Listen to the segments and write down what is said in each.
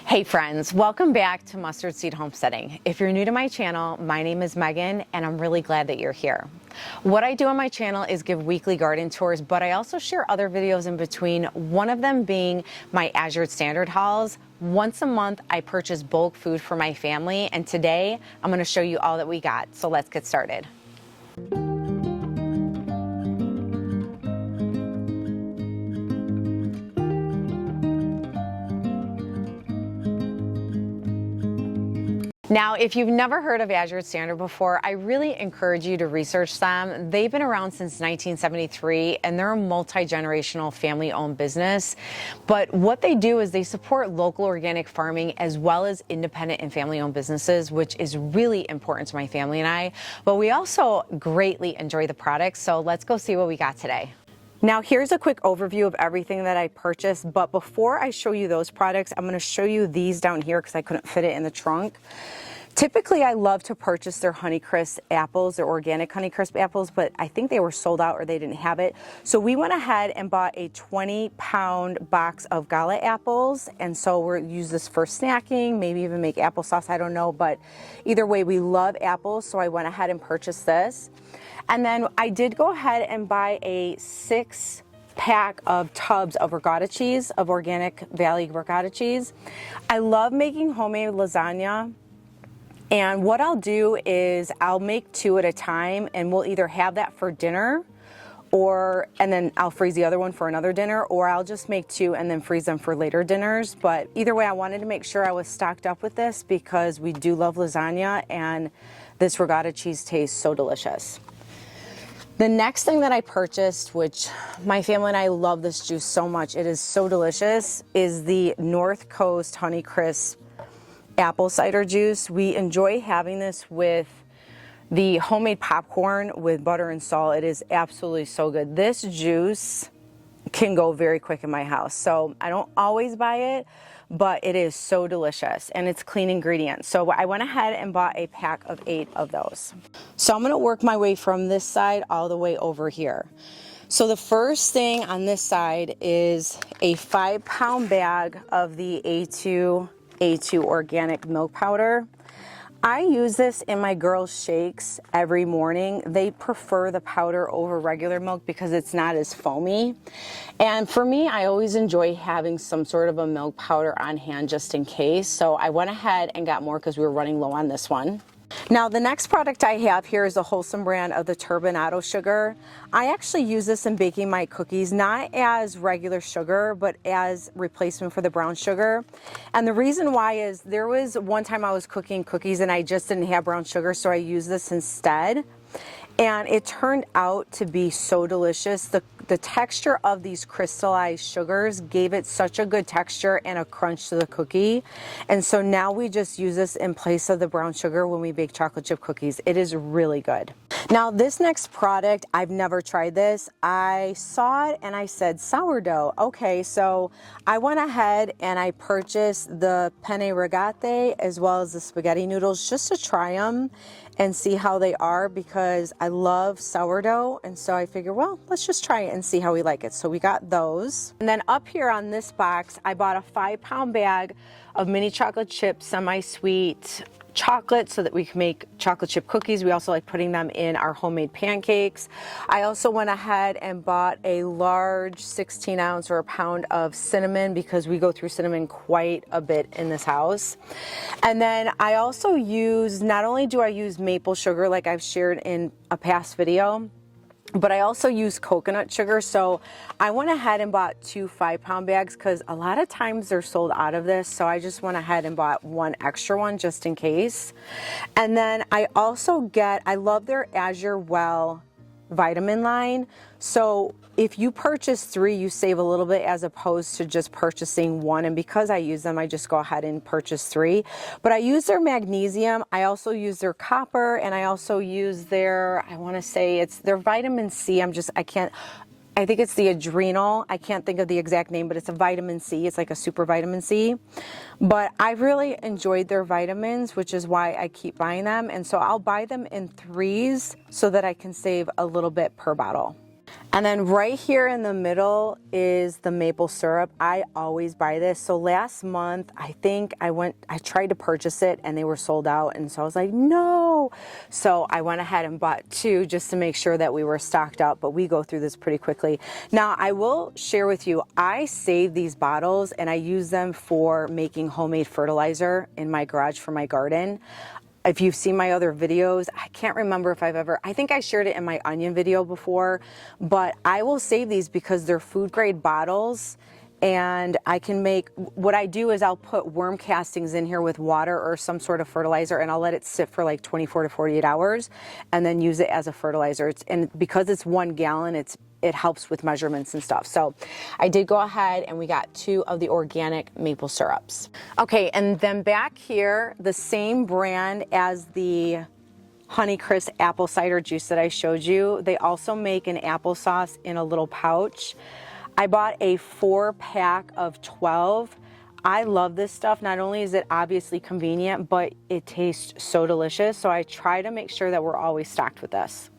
Hey friends, welcome back to Mustard Seed Homesteading. If you're new to my channel, my name is Megan and I'm really glad that you're here. What I do on my channel is give weekly garden tours, but I also share other videos in between, one of them being my Azure Standard hauls. Once a month, I purchase bulk food for my family, and today I'm going to show you all that we got. So let's get started. Now, if you've never heard of Azure Standard before, I really encourage you to research them. They've been around since 1973, and they're a multi-generational family-owned business. But what they do is they support local organic farming as well as independent and family-owned businesses, which is really important to my family and I. But we also greatly enjoy the products, so let's go see what we got today. Now here's a quick overview of everything that I purchased, but before I show you those products, I'm going to show you these down here because I couldn't fit it in the trunk. Typically, I love to purchase their Honeycrisp apples, their organic Honeycrisp apples, but I think they were sold out or they didn't have it. So we went ahead and bought a 20-pound box of Gala apples, and so we'll use this for snacking, maybe even make applesauce, I don't know, but either way, we love apples, so I went ahead and purchased this. And then I did go ahead and buy a 6-pack of tubs of ricotta cheese, of Organic Valley ricotta cheese. I love making homemade lasagna. And what I'll do is I'll make 2 at a time, and we'll either have that for dinner and then I'll freeze the other one for another dinner, or I'll just make 2 and then freeze them for later dinners. But either way, I wanted to make sure I was stocked up with this because we do love lasagna and this ricotta cheese tastes so delicious. The next thing that I purchased, which my family and I love this juice so much, it is so delicious, is the North Coast Honeycrisp apple cider juice. We enjoy having this with the homemade popcorn with butter and salt. It is absolutely so good. This juice can go very quick in my house, so I don't always buy it, but it is so delicious and it's clean ingredients. So I went ahead and bought a pack of 8 of those. So I'm going to work my way from this side all the way over here. So the first thing on this side is a 5-pound bag of the A2 organic milk powder. I use this in my girls' shakes every morning. They prefer the powder over regular milk because it's not as foamy. And for me, I always enjoy having some sort of a milk powder on hand just in case. So I went ahead and got more because we were running low on this one. Now the next product I have here is a Wholesome brand of the turbinado sugar. I actually use this in baking my cookies, not as regular sugar, but as replacement for the brown sugar. And the reason why is there was one time I was cooking cookies and I just didn't have brown sugar, so I used this instead. And it turned out to be so delicious. The texture of these crystallized sugars gave it such a good texture and a crunch to the cookie. And so now we just use this in place of the brown sugar when we bake chocolate chip cookies. It is really good. Now this next product, I've never tried this. I saw it and I said sourdough. Okay, so I went ahead and I purchased the penne rigate as well as the spaghetti noodles just to try them and see how they are because I love sourdough, and so I figured, well, let's just try it and see how we like it. So we got those. And then up here on this box, I bought a 5-pound bag of mini chocolate chip semi-sweet chocolate so that we can make chocolate chip cookies. We also like putting them in our homemade pancakes. I also went ahead and bought a large 16-ounce or a pound of cinnamon because we go through cinnamon quite a bit in this house. And then I also use, not only do I use maple sugar like I've shared in a past video, but I also use coconut sugar. So I went ahead and bought 2 5-pound bags because a lot of times they're sold out of this. So I just went ahead and bought 1 extra one just in case. And then I also I love their AzureWell vitamin line. So if you purchase 3, you save a little bit as opposed to just purchasing 1. And because I use them, I just go ahead and purchase 3. But I use their magnesium. I also use their copper, and I also use their, I want to say it's their vitamin C. I think it's the adrenal. I can't think of the exact name, but it's a vitamin C. It's like a super vitamin C. But I really enjoyed their vitamins, which is why I keep buying them. And so I'll buy them in 3s so that I can save a little bit per bottle. And then right here in the middle is the maple syrup. I always buy this. So last month, I think I tried to purchase it and they were sold out. And so I was like, no. So I went ahead and bought 2 just to make sure that we were stocked up, but we go through this pretty quickly. Now I will share with you, I save these bottles and I use them for making homemade fertilizer in my garage for my garden. If you've seen my other videos, I can't remember if I think I shared it in my onion video before, but I will save these because they're food grade bottles, and I can make, what I do is I'll put worm castings in here with water or some sort of fertilizer, and I'll let it sit for like 24 to 48 hours and then use it as a fertilizer. And because it's 1 gallon, it helps with measurements and stuff. So I did go ahead and we got 2 of the organic maple syrups. Okay, and then back here, the same brand as the Honeycrisp apple cider juice that I showed you, they also make an applesauce in a little pouch. I bought a 4-pack of 12. I love this stuff. Not only is it obviously convenient, but it tastes so delicious. So I try to make sure that we're always stocked with this.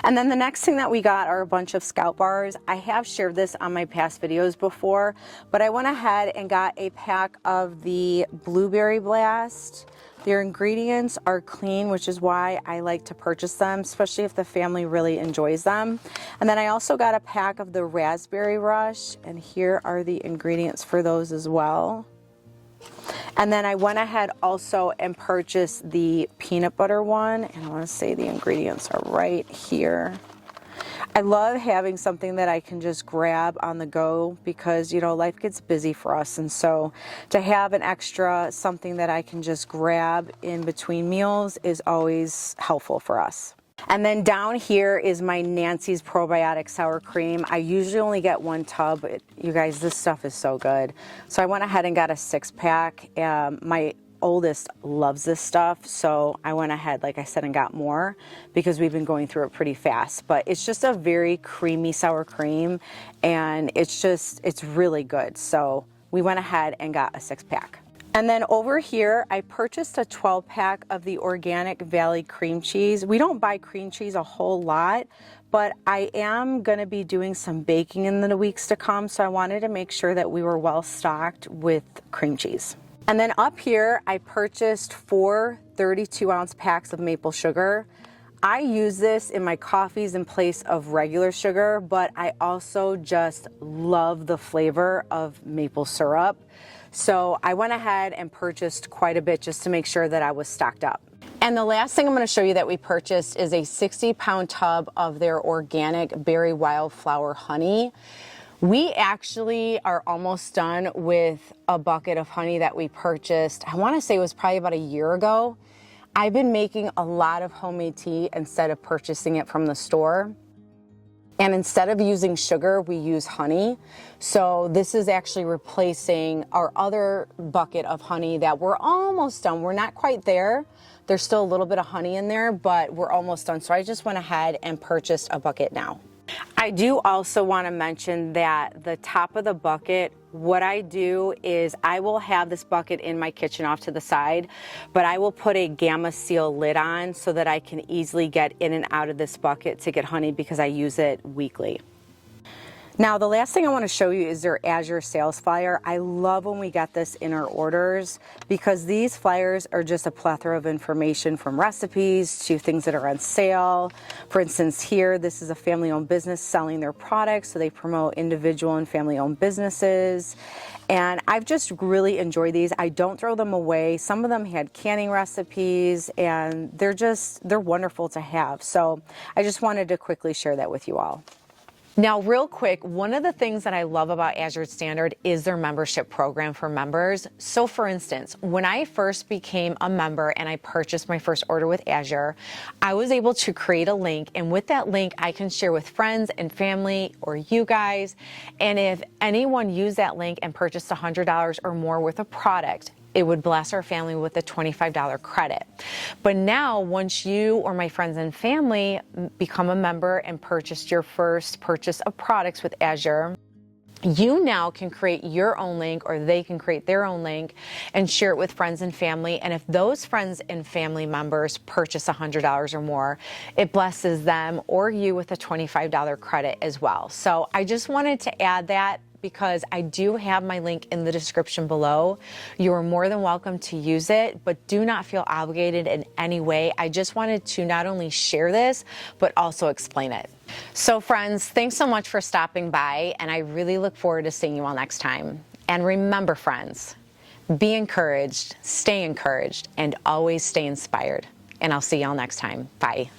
And then the next thing that we got are a bunch of Skout bars. I have shared this on my past videos before, but I went ahead and got a pack of the Blueberry Blast. Their ingredients are clean, which is why I like to purchase them, especially if the family really enjoys them. And then I also got a pack of the Raspberry Rush, and here are the ingredients for those as well. And then I went ahead also and purchased the peanut butter one, and I want to say the ingredients are right here. I love having something that I can just grab on the go because, you know, life gets busy for us, and so to have an extra something that I can just grab in between meals is always helpful for us. And then down here is my Nancy's Probiotic Sour Cream. I usually only get 1 tub. You guys, this stuff is so good. So I went ahead and got a 6-pack. My oldest loves this stuff, so I went ahead, like I said, and got more because we've been going through it pretty fast. But it's just a very creamy sour cream, and it's really good. So we went ahead and got a 6-pack. And then over here, I purchased a 12-pack of the Organic Valley cream cheese. We don't buy cream cheese a whole lot, but I am going to be doing some baking in the weeks to come, so I wanted to make sure that we were well stocked with cream cheese. And then up here, I purchased 4 32-ounce packs of maple sugar. I use this in my coffees in place of regular sugar, but I also just love the flavor of maple syrup. So I went ahead and purchased quite a bit just to make sure that I was stocked up. And the last thing I'm going to show you that we purchased is a 60-pound tub of their organic berry wildflower honey. We actually are almost done with a bucket of honey that we purchased. I want to say it was probably about a year ago. I've been making a lot of homemade tea instead of purchasing it from the store. And instead of using sugar, we use honey. So this is actually replacing our other bucket of honey that we're almost done. We're not quite there. There's still a little bit of honey in there, but we're almost done. So I just went ahead and purchased a bucket now. I do also want to mention that the top of the bucket, what I do is I will have this bucket in my kitchen off to the side, but I will put a Gamma Seal lid on so that I can easily get in and out of this bucket to get honey because I use it weekly. Now, the last thing I want to show you is their Azure sales flyer. I love when we get this in our orders because these flyers are just a plethora of information from recipes to things that are on sale. For instance, here, this is a family-owned business selling their products, so they promote individual and family-owned businesses. And I've just really enjoyed these. I don't throw them away. Some of them had canning recipes, and they're wonderful to have. So I just wanted to quickly share that with you all. Now, real quick, one of the things that I love about Azure Standard is their membership program for members. So for instance, when I first became a member and I purchased my first order with Azure, I was able to create a link, and with that link, I can share with friends and family or you guys. And if anyone used that link and purchased $100 or more worth of product, it would bless our family with a $25 credit. But now, once you or my friends and family become a member and purchased your first purchase of products with Azure, you now can create your own link, or they can create their own link and share it with friends and family. And if those friends and family members purchase $100 or more, it blesses them or you with a $25 credit as well. So I just wanted to add that, because I do have my link in the description below. You are more than welcome to use it, but do not feel obligated in any way. I just wanted to not only share this, but also explain it. So friends, thanks so much for stopping by, and I really look forward to seeing you all next time. And remember, friends, be encouraged, stay encouraged, and always stay inspired. And I'll see y'all next time. Bye.